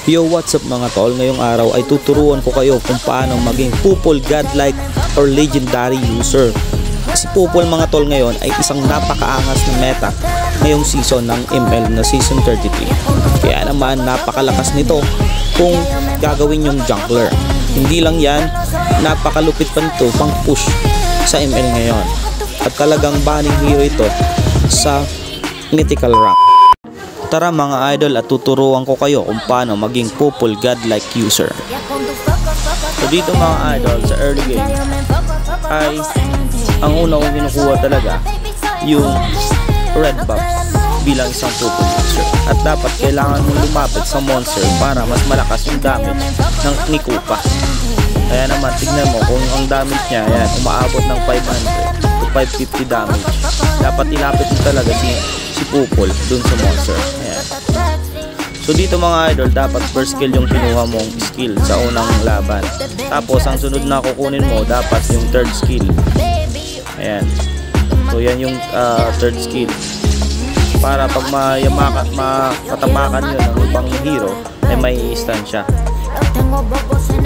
Yo, what's up mga tol? Ngayong araw ay tuturuan ko kayo kung paano maging Pupol godlike or legendary user. Si Pupol mga tol ngayon ay isang napakaangas na meta ngayong season ng ML na season 33. Kaya naman napakalakas nito kung gagawin yung jungler. Hindi lang yan, napakalupit pa nito pang push sa ML ngayon. At talagang banning hero ito sa mythical rank. Tara mga idol at tuturuan ko kayo kung paano maging Pupol godlike user. So dito mga idol sa early game ay ang una kong kinukuha talaga yung red buffs bilang isang Pupol user. At dapat kailangan mong lumapit sa monster para mas malakas yung damage ng ni Kupa. Kaya naman tignan mo kung ang damage niya ayan, umaabot ng 500 to 550 damage. Dapat ilapit mo talaga si Pupol dun sa monster. Ayan. So dito mga idol, dapat first skill yung kinuha mong skill sa unang laban. Tapos ang sunod na kukunin mo dapat yung third skill. Ayan. So yan yung third skill. Para pag makatapakan yun ng ibang hero ay may stun siya.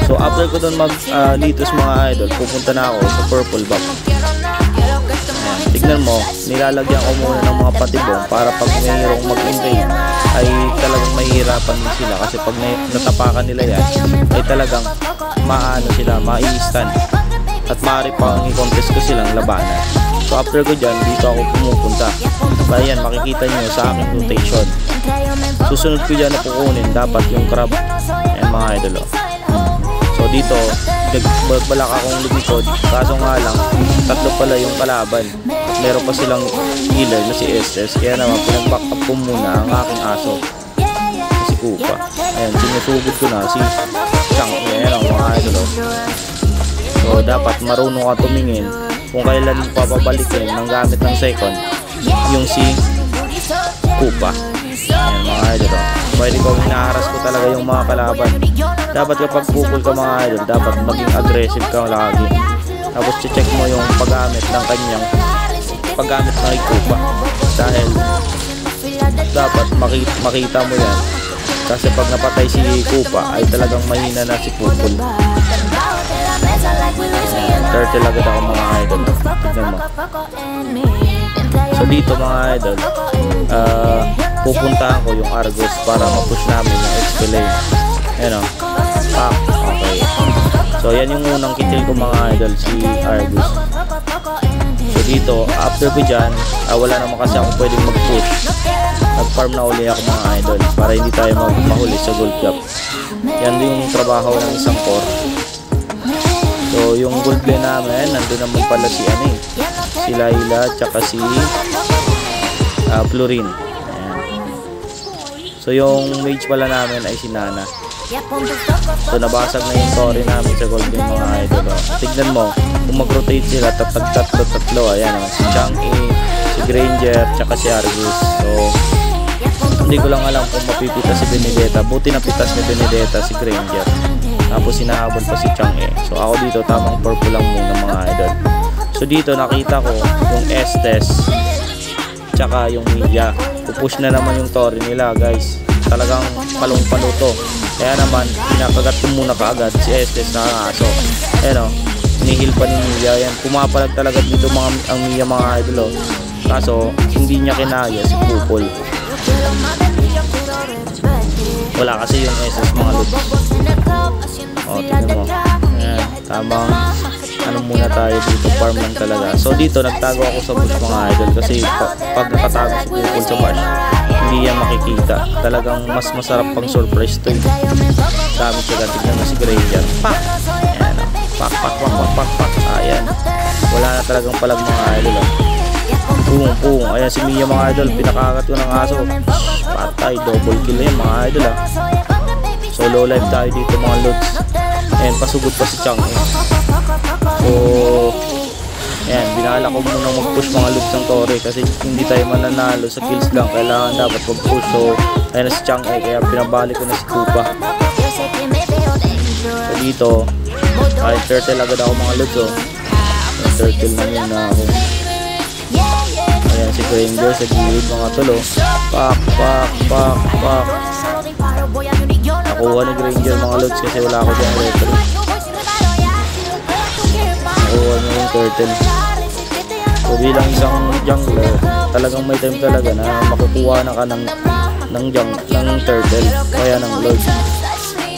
So after ko dun litos mga idol, pupunta na ako sa purple buff. Tignan mo, nilalagyan ko muna ng mga patibong para pag mayroong mag-invade ay talagang mahihirapan din sila kasi pag natapakan nila yan ay talagang maano sila, ma-i-stun at maaari pang i-contest ko silang labanan. So after ko dyan, dito ako pumupunta. Kaya yan, makikita nyo sa aking rotation. Susunod ko dyan na kukunin dapat yung crab. Ayan mga idol. So dito, nagbalak akong lumikod, kaso nga lang tatlo pala yung kalaban at meron pa silang healer na si Estes, kaya naman pinag-back up ko muna ang aking aso si Kupa. Ayan, sinusugod ko na si Chang. Ayan ang mga idol. So dapat marunong ka tumingin kung kailan mo papabalikin ng gamit ng second yung si Kupa. Ayan mga idol. Pwede ko hinaharas ko talaga yung mga kalaban. Dapat kapag Pupol ka mga idol, dapat maging aggressive ka lagi. Tapos check mo yung paggamit ng kanyang paggamit ng Kupa. Dahil dapat makita mo yan. Kasi pag napatay si Kupa ay talagang mahina na si Pupol. Turtle agad ako mga idol. Tignan mo. So dito mga idol, pupuntahan ko yung Argus para ma-push namin yung XP lane. Ayan o. Okay. So yan yung unang kitil ko mga idol, si Argus. So dito, after ko dyan, wala naman kasi ako pwedeng mag-push. Nag-farm na uli ako mga idol para hindi tayo mahuli sa gold cup. Yan yung trabaho ng isang core. So yung gold lane namin, nandun naman pala si si Layla tsaka si Florin. So yung mage pala namin ay si Nana. So nabasag na yung story namin sa golden mga idol. Tignan mo, kung mag-rotate sila tatlo. Ayan o, si Chang'e, si Granger, tsaka si Argus. So hindi ko lang alam kung mapipitas si Benedetta. Buti napitas ni Benedetta si Granger. Tapos sinahabol pa si Chang'e. So ako dito tamang purple lang muna mga idol. So dito nakita ko yung Estes tsaka yung Mia. Pupush na naman yung Tori nila guys. Talagang palong-palo to. Kaya naman pinakagat ko muna kaagad si Estes na aso. Ayan o, nihil pa ni Mia. Yan, pumapalag talaga dito ang Mia mga idol. Kaso hindi niya kinaya si Pupol. Wala kasi yung Estes mga lods. O tignan mo. Ayan, tamang muna tayo dito, farm lang talaga. So dito nagtago ako sa bush mga idol kasi pag nakatago si Pupol sa bush hindi yan makikita. Talagang mas masarap pang surprise to. Dami siya, tignan mo si Granger. Pak! Ayan o. Pak. Ayan. Wala na talagang palag mga idol. Pung. Ayan si Mia mga idol. Pinakagat ko ng aso. Patay. Double kill yan mga idol . So low life tayo dito mga lods. Ayan, pasugod pa si Chang'e. So ayan, binala ko muna mag-push mga lods ng Tori kasi hindi tayo mananalo sa kills lang. Kailangan dapat mag-push. So ayan na si Chang'e kaya pinabalik ko na si Kupa. So dito ay turtle agad ako mga lods . Turtle na muna ako. Ayan si Granger sa gilid mga tulo. Pak. Ako Nakuha ni Granger mga lods kasi wala ako dyan referee. Nakuha niya yung turtle. So bilang isang jungler, talagang may time talaga na makukuha na ka ng turtle kaya ng lord.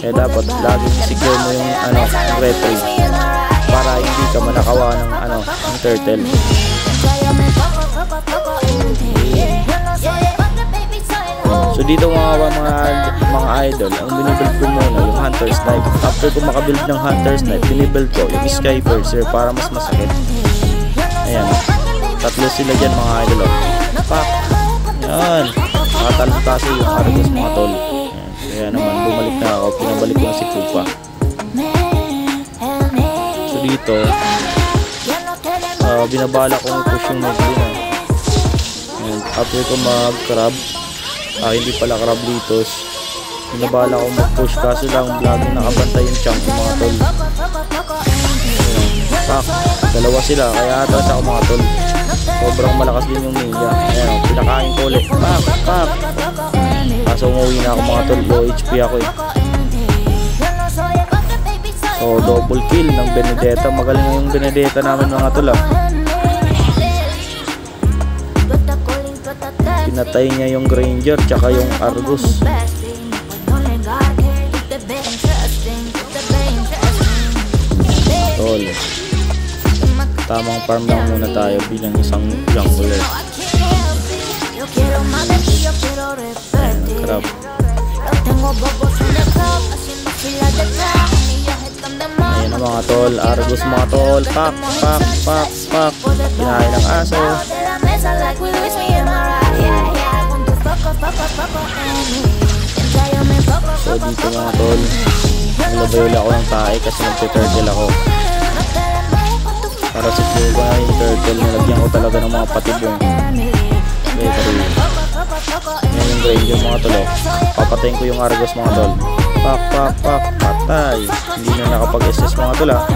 Kaya dapat laging secure mo yung yung referee para hindi ka manakawa ng turtle. So dito mga idol, ang binibuild ko muna yung Hunter's Knife. After ko makabuild ng Hunter's Knife, binibuild ko yung Sky Berserker para mas masakit. Ayan, tatlo sila dyan mga idol. Pak! Yan, nakatalpasi yung Argus mga tol. Ayan. Kaya naman bumalik na ako, pinabalik ko na si Pupa. So dito binabala ko i-push yung Meglina. After ko mag-crab, hindi pala Crablitos, binabala ko mag-push kaso lang laging nakabantay yung chunk ng mga tol. Pak, dalawa sila kaya atras ako mga tol. Sobrang malakas din yung Mia. Ayan, pinakain ko ulit. Pak! Kaso umuwi na ako mga tol, low HP ako eh. So double kill ng Benedetta. Magaling yung Benedetta namin mga tol ah. Pinatay niya yung Granger tsaka yung Argus. Tol, tamang farm lang muna tayo bilang isang jungler. Crab. Ayan na mga tol, Argus mga tol. Pak! Kinain ng aso. So dito mga tol, nalabayula ako ng tae kasi nagte-turtle ako. Para secure ko na yung turtle, nilagyan ko talaga ng mga patibong. Yan yung Granger mga tol. Papatayin ko yung Argus mga tol. Pak! Patay. Hindi na nakapag-SS mga tol ah.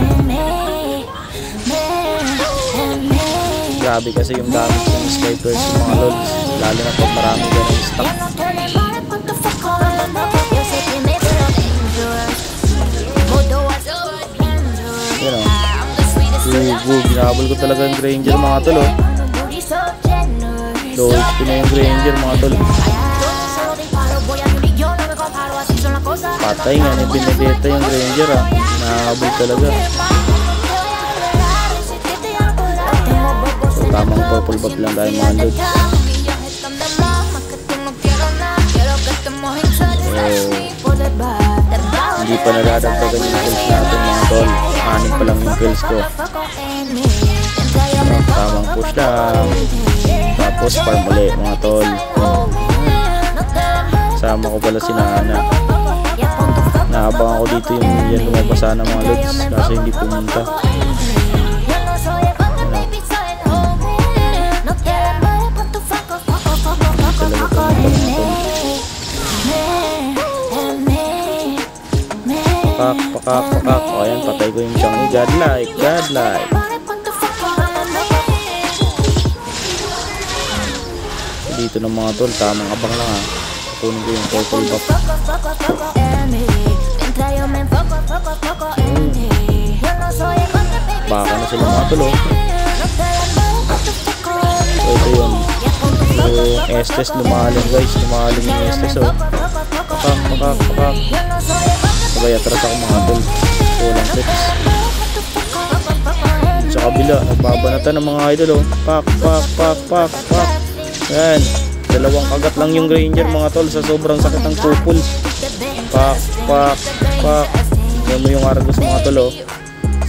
Grabe kasi yung damage ng Sky Berserker mga lods, lalo na pag marami ganang stock. Yan o, ginabol ko talaga yung Granger mga tol oh. Low HP na yung Granger mga tol. Patay nga ni Benedetta yung Granger ah. Nahabol talaga. So tamang purple buff lang tayo mga lods. Hindi pa nadadagdagan yung kills natin mga tol. 6 pa lang yung kills ko. Tamang push lang. Tapos farm ulit mga tol. Sama ko pala si Nana. Naabangan ko dito yung yan lumabas sana mga lods kasi hindi pumunta. Pakak. O ayan, patay ko yung Changi. Godlike. Dito ng mga tol, tamang abang lang ha. Kunin ko yung purple buff. Baka na sila mga tol oh. So ito yung Estes lumalim guys. Lumalim yung Estes oh. Pakak. Sabay atras ako mga tol. Walang sets. Sa kabila, nagbabanatan ng mga idol oh. Pak. Yan. Dalawang kagat lang yung Granger mga tol sa sobrang sakit ng pupul. Pak. Yan mo yung Argus mga tol oh.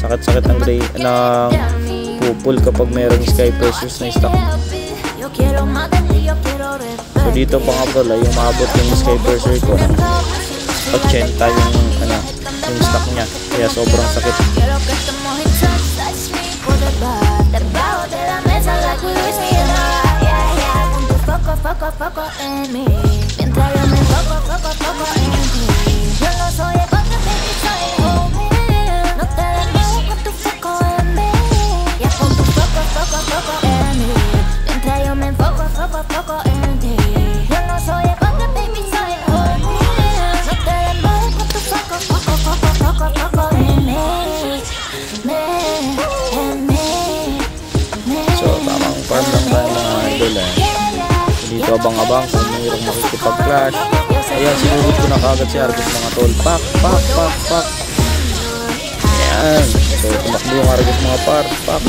Sakit ng pupul kapag mayroong Sky Berserker na stock. So dito pa nga tol ay umabot yung Sky Berserker ko ng 80 yung stock niya. Kaya sobrang sakit. nag-abang-abang kung mayroong makikipag-clash. Ayan, sinugod ko na kagad si Argus mga tol. Pak, pak, pak, pak. Ayan. So, tumakbo yung Argus mga par. Pak,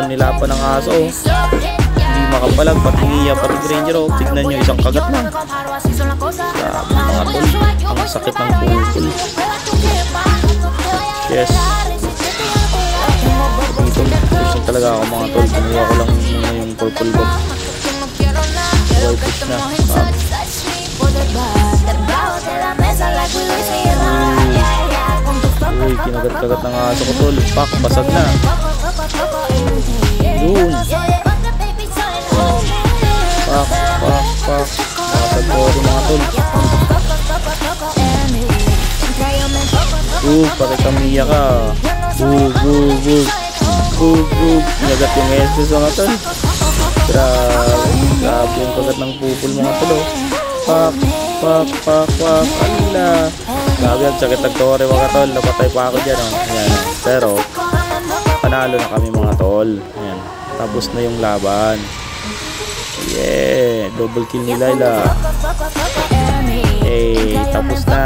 nilapan ng aso. Hindi makapalag, pati Mia, pati Granger. Oh. Tignan nyo, isang kagat lang. Grabe mga tol. Ang sakit ng pupol. Yes. Dito, push na talaga ako mga tol. Kumuha ko lang muna yung purple box. Well, push na. Uy, kinagat-kagat ng aso ko tol. Pak, basag na. Yun. Pak, pak, pak. Basag ko rin mga tol. Pakikamiya ka. Kinagat yung Estes mga tol. Grabe yung kagat ng pupol mga tol. Pak, pak, pak, pak. Ala. Grabe ang sakit ng tore mga tol. Napatay pa ako dyan. Ayan. Pero panalo na kami mga tol. Ayan. Tapos na yung laban. Yeah. Double kill ni Layla. Tapos na.